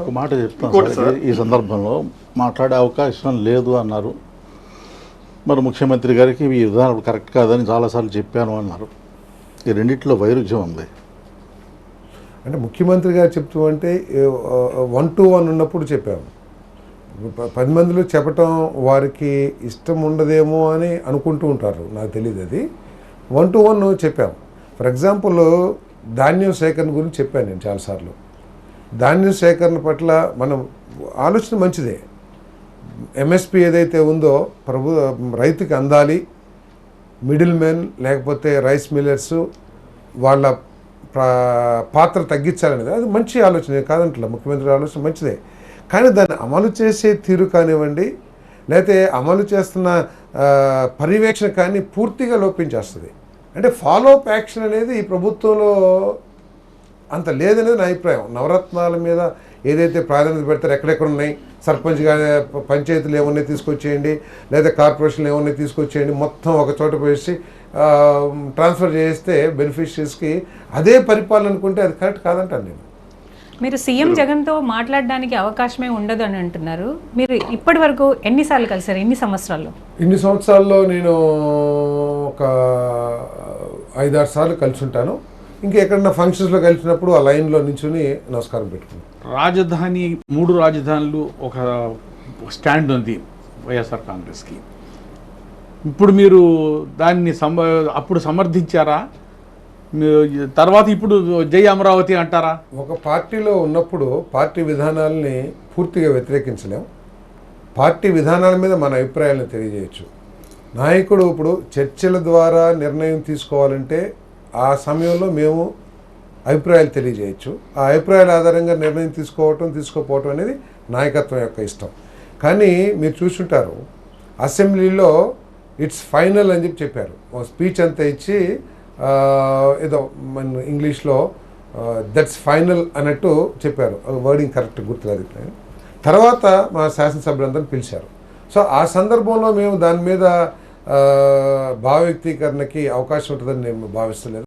ఒక మాట చెప్తాను సార్, ఈ సందర్భంలో మాట్లాడే అవకాశం లేదు అన్నారు. మరి ముఖ్యమంత్రి గారికి ఈ విధానం కరెక్ట్ కాదని చాలాసార్లు చెప్పాను అన్నారు. ఈ రెండిట్లో వైరుధ్యం ఉంది. అంటే ముఖ్యమంత్రి గారు చెప్తూ అంటే 1-to-1 ఉన్నప్పుడు చెప్పాము. 10 మందిలో చెప్పటం వారికి ఇష్టం ఉండదేమో అని అనుకుంటూ ఉంటారు, నాకు తెలియదు. అది 1-to-1 చెప్పాము. ఫర్ ఎగ్జాంపుల్ ధాన్యం సేకరణ గురించి చెప్పాను నేను చాలాసార్లు. ధాన్యం సేకరణ పట్ల మనం ఆలోచన మంచిదే. ఎంఎస్పి ఏదైతే ఉందో రైతుకి అందాలి. మిడిల్ మెన్ లేకపోతే రైస్ మిల్లర్స్ వాళ్ళ పాత్ర తగ్గించాలనేది అది మంచి ఆలోచన కాదంటలే, ముఖ్యమంత్రి ఆలోచన మంచిదే. కానీ దాన్ని అమలు చేసే తీరు కానివ్వండి, లేకపోతే అమలు చేస్తున్న పర్యవేక్షణ కానీ పూర్తిగా లోపించేస్తుంది. అంటే ఫాలో అప్ యాక్షన్ అనేది ఈ ప్రభుత్వంలో అంత లేదనేది నా అభిప్రాయం. నవరత్నాల మీద ఏదైతే ప్రాధాన్యత పెడతారో ఎక్కడెక్కడ ఉన్నాయి, సర్పంచ్ కానీ పంచాయతీలు ఏమన్నా తీసుకొచ్చేయండి, లేదా కార్పొరేషన్లు ఏమన్నా తీసుకొచ్చేయండి, మొత్తం ఒక చోట పోసి ట్రాన్స్ఫర్ చేస్తే బెనిఫిషరీస్కి అదే పరిపాలన అనుకుంటే అది కరెక్ట్ కాదంటాను నేను. మీరు సీఎం జగన్తో మాట్లాడడానికి అవకాశమే ఉండదు అని అంటున్నారు. మీరు ఇప్పటి వరకు ఎన్నిసార్లు కలిసారు? ఎన్ని సంవత్సరాల్లో? ఇన్ని సంవత్సరాల్లో నేను ఒక 5-6 సార్లు కలిసి ఉంటాను. ఇంకా ఎక్కడన్నా ఫంక్షన్స్లో కలిసినప్పుడు ఆ లైన్లో నించుని నమస్కారం పెట్టుకున్నాను. రాజధాని 3 రాజధానులు ఒక స్టాండ్ ఉంది వైఎస్ఆర్ కాంగ్రెస్కి. ఇప్పుడు మీరు దాన్ని అప్పుడు సమర్థించారా? తర్వాత ఇప్పుడు జై అమరావతి అంటారా? ఒక పార్టీలో ఉన్నప్పుడు పార్టీ విధానాలని పూర్తిగా వ్యతిరేకించలేం. పార్టీ విధానాల మీద మన అభిప్రాయాలను తెలియజేయచ్చు. నాయకుడు ఇప్పుడు చర్చల ద్వారా నిర్ణయం తీసుకోవాలంటే ఆ సమయంలో మేము అభిప్రాయాలు తెలియజేయచ్చు. ఆ అభిప్రాయాల ఆధారంగా నిర్ణయం తీసుకోకపోవటం అనేది నాయకత్వం యొక్క ఇష్టం. కానీ మీరు చూసుంటారు, అసెంబ్లీలో ఇట్స్ ఫైనల్ అని చెప్పారు. స్పీచ్ అంతా ఇచ్చి ఏదో మన ఇంగ్లీష్లో దట్స్ ఫైనల్ అన్నట్టు చెప్పారు. వర్డింగ్ కరెక్ట్ గుర్తులేదు. తర్వాత మా శాసనసభ్యులందరినీ పిలిచారు. సో ఆ సందర్భంలో మేము దాని మీద భావ వ్యక్తీకరణకి అవకాశం ఉంటుందని నేను భావిస్తలేదు.